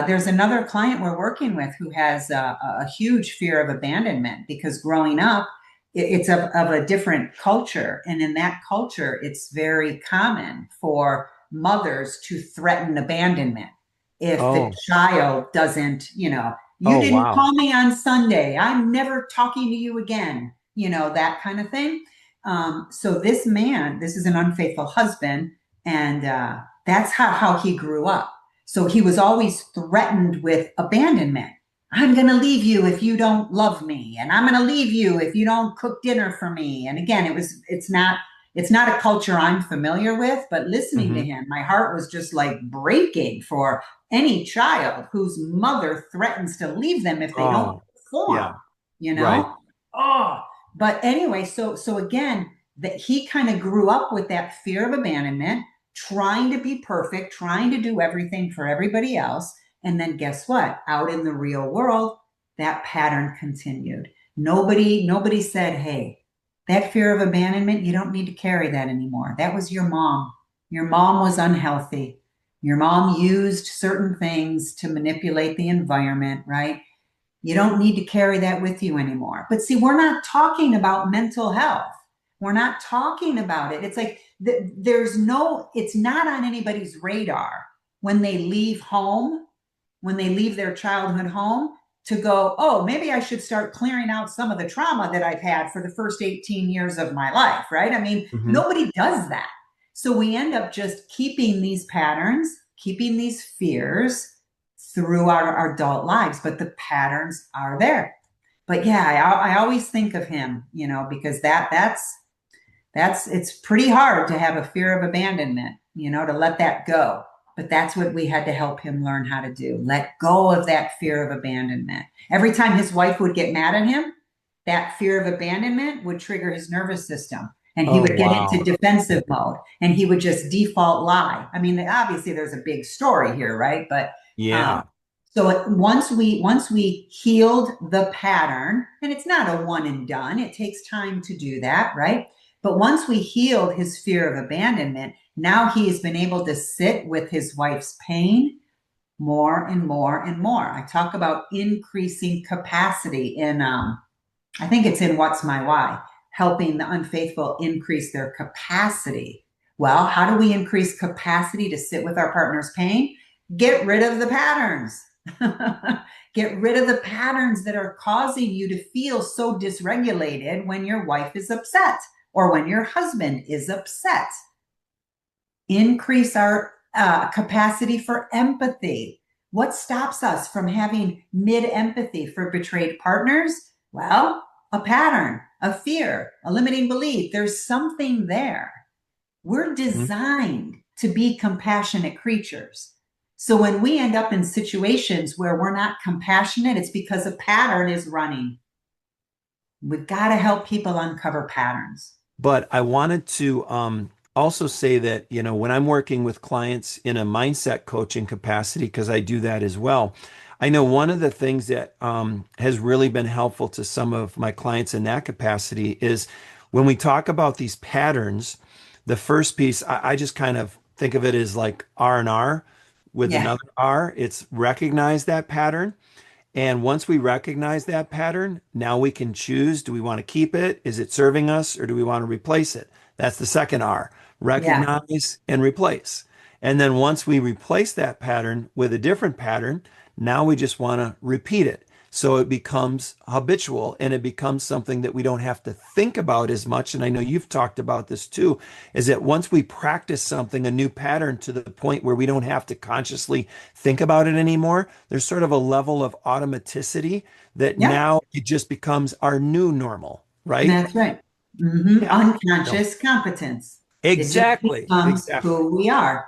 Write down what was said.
There's another client we're working with who has a huge fear of abandonment because growing up, it's of a different culture. And in that culture, it's very common for mothers to threaten abandonment if the Oh, child doesn't, you oh, didn't wow. call me on Sunday. I'm never talking to you again, that kind of thing. So this man, this is an unfaithful husband, and that's how he grew up. So he was always threatened with abandonment. I'm going to leave you if you don't love me, and I'm going to leave you if you don't cook dinner for me. And again, it's not a culture I'm familiar with, but listening to Hmm. him, my heart was just like breaking for any child whose mother threatens to leave them if they don't Oh, perform, yeah, you right. know? Oh, but anyway, so again, that he kind of grew up with that fear of abandonment, trying to be perfect, trying to do everything for everybody else. And then guess what? Out in the real world, that pattern continued. Nobody said, hey, that fear of abandonment, you don't need to carry that anymore. That was your mom. Your mom was unhealthy. Your mom used certain things to manipulate the environment, right? You don't need to carry that with you anymore. But see, we're not talking about mental health. We're not talking about it. It's like it's not on anybody's radar when they leave home, when they leave their childhood home to go, oh, maybe I should start clearing out some of the trauma that I've had for the first 18 years of my life, right? I mean, Hmm. nobody does that. So we end up just keeping these patterns, keeping these fears through our adult lives, but the patterns are there. But yeah, I always think of him, because that's it's pretty hard to have a fear of abandonment, to let that go. But that's what we had to help him learn how to do. Let go of that fear of abandonment. Every time his wife would get mad at him, that fear of abandonment would trigger his nervous system and he Oh, would get into wow. defensive mode and he would just default lie. I mean, obviously there's a big story here, right? But Yeah. so once we healed the pattern, and it's not a one and done, it takes time to do that, right? But once we healed his fear of abandonment, now he has been able to sit with his wife's pain more and more and more. I talk about increasing capacity in I think it's in What's My Why, helping the unfaithful increase their capacity. Well, how do we increase capacity to sit with our partner's pain? Get rid of the patterns. Get rid of the patterns that are causing you to feel so dysregulated when your wife is upset or when your husband is upset. Increase our capacity for empathy. What stops us from having mid empathy for betrayed partners? Well, a pattern, a fear, a limiting belief. There's something there. We're Mhm. designed to be compassionate creatures. So when we end up in situations where we're not compassionate, it's because a pattern is running. We've got to help people uncover patterns. But I wanted to also say that, when I'm working with clients in a mindset coaching capacity, because I do that as well, I know one of the things that has really been helpful to some of my clients in that capacity is when we talk about these patterns, the first piece, I just kind of think of it as like R&R with Yeah. another R. It's recognize that pattern. And once we recognize that pattern, now we can choose, do we want to keep it? Is it serving us or do we want to replace it? That's the second R, Yeah. recognize and replace. And then once we replace that pattern with a different pattern, now we just want to repeat it. So it becomes habitual and it becomes something that we don't have to think about as much. And I know you've talked about this too, is that once we practice something, a new pattern to the point where we don't have to consciously think about it anymore, there's sort of a level of automaticity that Yep. now it just becomes our new normal, right? That's right. Yeah. So Unconscious competence. It just exactly, becomes exactly. who we are.